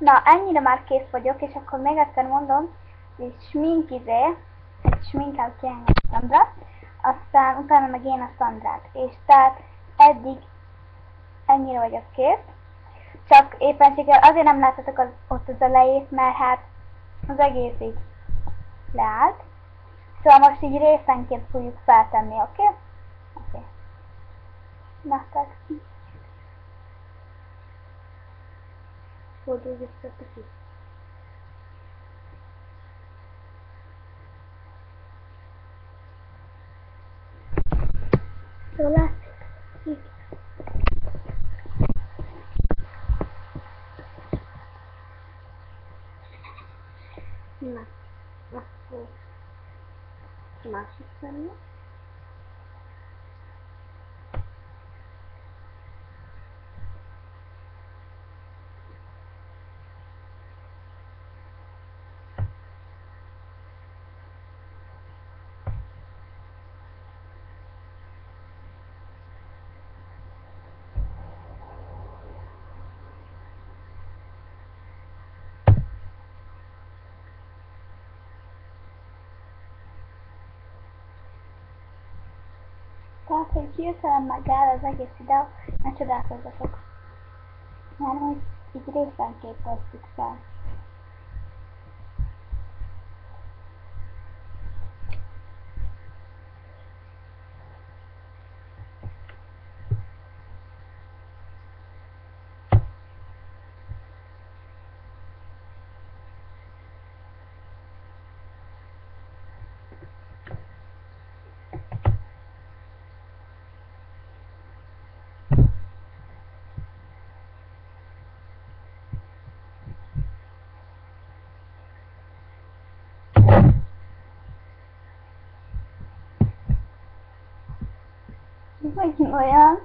Na, ennyire már kész vagyok, és akkor még egyszer mondom, hogy egy sminket kiengem a Szandra, aztán utána meg én a Szandrát. És tehát eddig ennyire vagyok kész. Csak éppenséggel azért nem láttatok ott az elejét, mert hát az egész így leállt. Szóval most így részenként fogjuk feltenni, oké? Oké. Na, tehát fordulj vissza kicsit. Jól látszik? Így. Na, akkor másik szemlő. Tehát, hogy hirtelen megáll az egész videó, ne csodálkozzatok. Mert hogy így részenként tesszük fel. Megint olyan.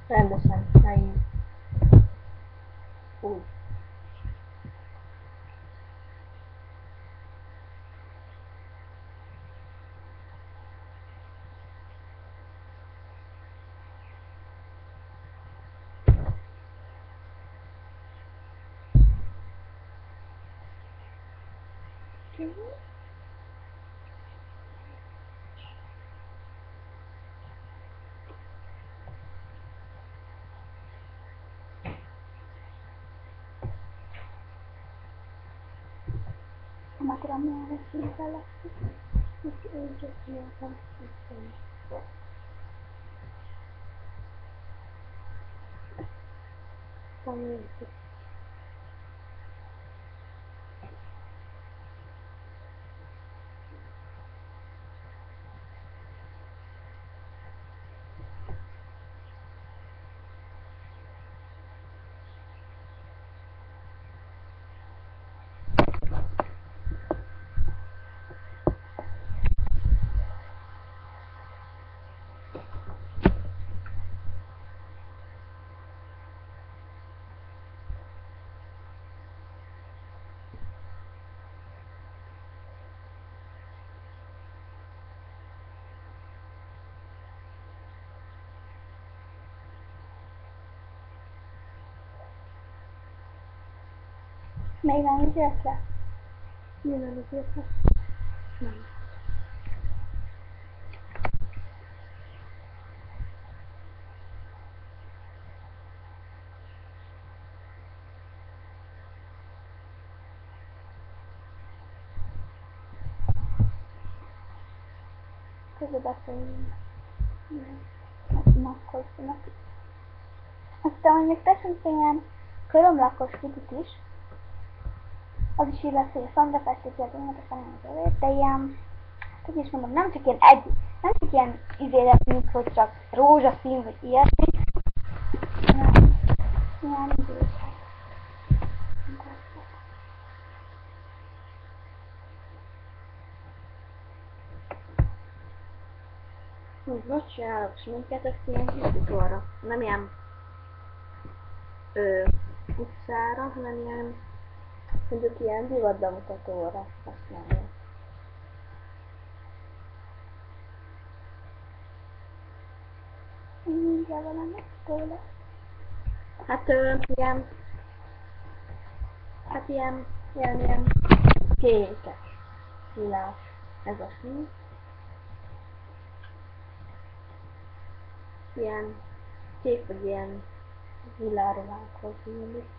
Rendesen, helyű. Úgy. Nem tudom, milyen lesz színűvel lesz. Itt úgy jöttem. Még nem is jött le? Mi nem is jött le? Nem. Közben beszéljünk. Nakkozzanak. Aztán, hogy még teszünk ilyen körömlakos kicsit is, az is így lesz, hogy a Szandra festik ki az önöket, de ilyen, hogy is mondom, nem csak ilyen izélet, mint hogy csak rózsaszín, vagy ilyesmi, hanem ilyen idősek. Most csinálok sminket, ezt ilyen kisütorra. Nem ilyen utcára, hanem ilyen, mondjuk ilyen divatbemutatóra használom. Mindjárt valami tőle. Hát ilyen kékes, lilás, ez a szín. Ilyen kék vagy ilyen villáról nyílik.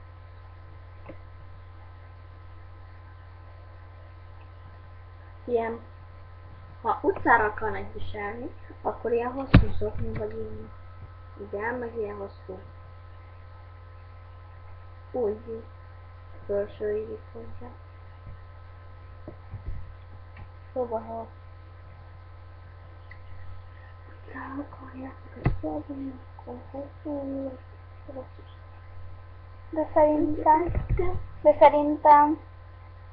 Ilyen, ha utcára akarnak viselni, akkor ilyen hosszú szokni, vagy ilyen, igen, meg ilyen hosszú. Úgy felső írik hozzá. Szóval, ha utcára akarják viselni, akkor hosszú írik. De szerintem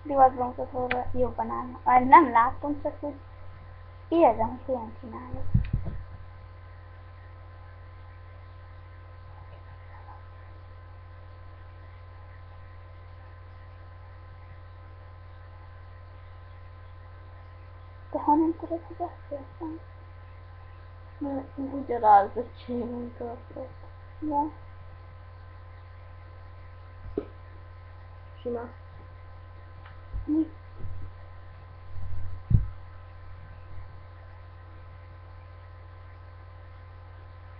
divatbontatóra jobban állnak. Nem látom, csak úgy érzem, hogy olyan csináljuk. De honnan tudod, hogy azt értem? Mert ugyanaz a csémén tartott. Ja. Sima. Mi?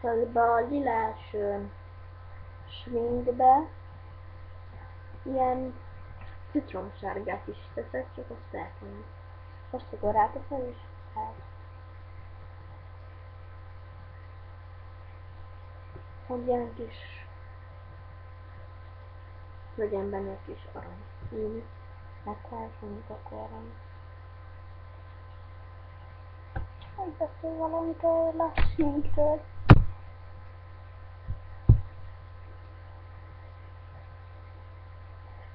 Szóval a lilás sminkbe ilyen citromsárgát is teszek, csak azt elkenem. Most akkor ráteszed és el. Hogy ilyen kis legyen benne egy kis arany. Így. Megfelelően akkor arany. Hogy beszél valamit erről a sminkről.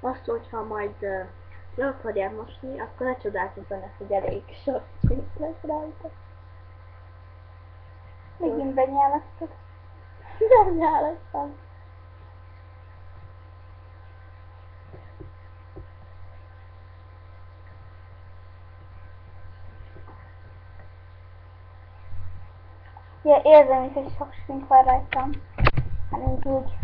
Azt, hogyha majd le akarják mosni, akkor ne csodálkozzanak, hogy elég sok smink lesz rajta. Megint benyálasztod. Nem nyálasztam. Ja, érzem is, hogy sok smink van rajtam. Hát mint úgy.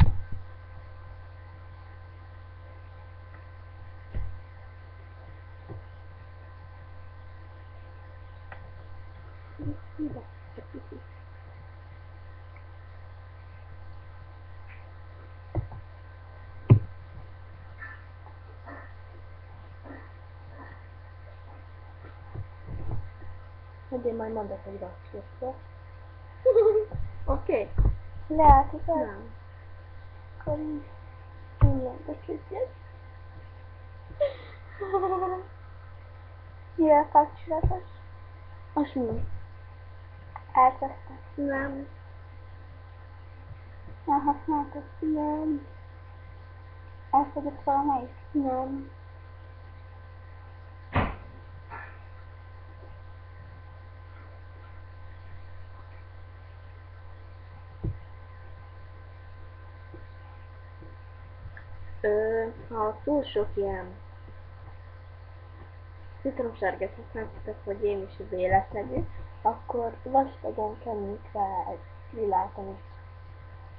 Hogy én majd mondok, hogy rakjuk. Oké? Lehet, igaz? Nem. Akkor így. Igen, de kicsit. Mivel kapcsolatos? A smink. Elkezdtem. Nem. Nem használtad? Nem. Elfogyott valamelyik? Nem. Ha túl sok ilyen citromsárgát használtatok, hogy én is véletlenül, akkor vastagon kenítve egy lilát, amit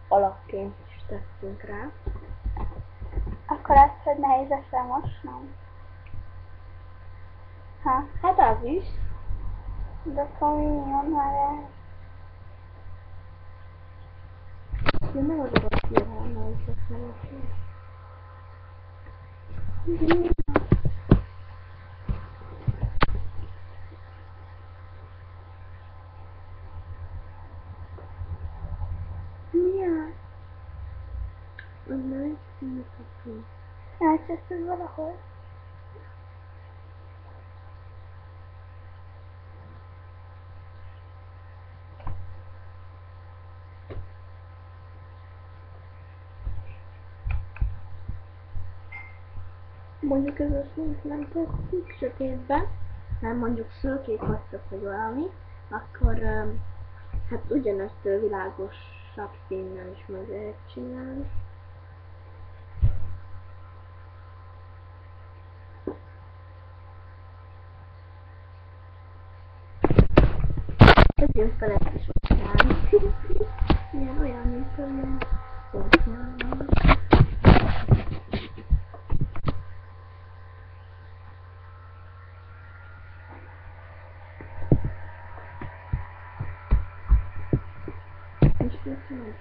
alapként is tettünk rá. Akkor azt, hogy nehéz lesz elmosnom? Ha? Hát az is. De akkor mi jön már el? Én nem az a királna, és ezt nem azt. Milyen? Nem, nem. Elcseszted valahol? Mondjuk ez a smink nem tetszik sötétben, nem mondjuk szőkék vagytok, vagy valami, akkor hát ugyanezt világosabb színnel is meg lehet csinálni. Tegyünk fel egy kis ocsán. Szóljon. Szóljon. És köszönöm.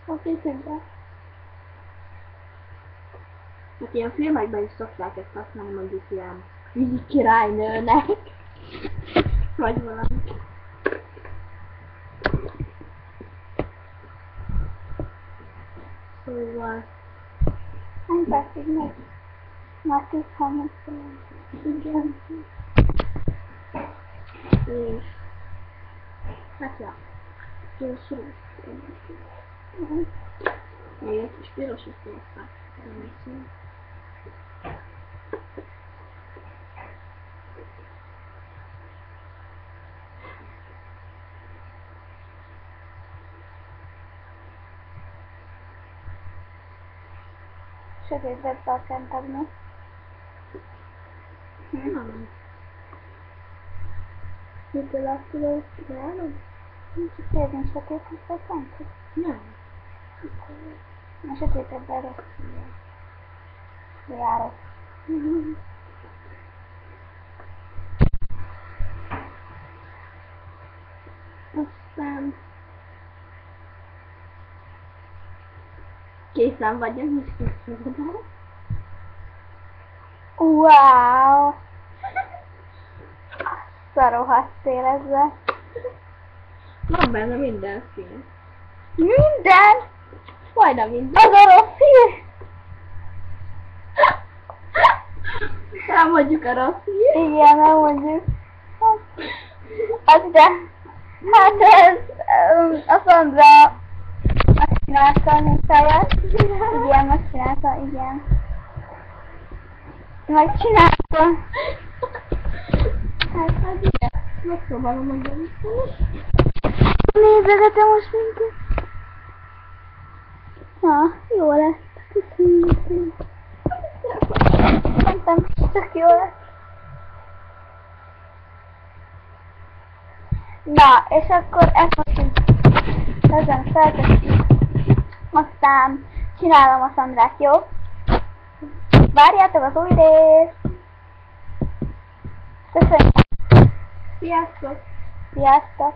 Oké, tudja. Hát ilyen filmekben is szokták ezt használni, mondjuk ilyen vízi királynőnek. Vagy valami. Szóval... Hány percig megy? Már 10-30 Igen. És... Hát ja. Gyorsul. Még egy kis piros osztózták. Sötétbe kell tenni. Nem. Mitől azt tudod, csinálod? Kérdés sötétbe kell tenni. Nem. A sötétebben rossz. Járok. Aztán... Készen vagyok, és készülök. Wow! Szarohadt szélezve. Van benne minden szín. Minden! Majdnem minden. Az orosz szín! Elmondjuk a rossz szín. Igen, nem mondjuk. Az de... Hát ez... A Szandra... Megcsinálta a munkáját. Igen, megcsinálta, igen. Megcsinálta. Hát igen. Megpróbálom mondani. Nézegetem most minket. Na, jó lesz. Köszönjük. Szerintem csak jó lesz. Na, és akkor ezt most így ezen feltesszük. Aztán csinálom a Szandrát, jó? Várjátok az új részt! Köszönjük! Sziasztok! Sziasztok!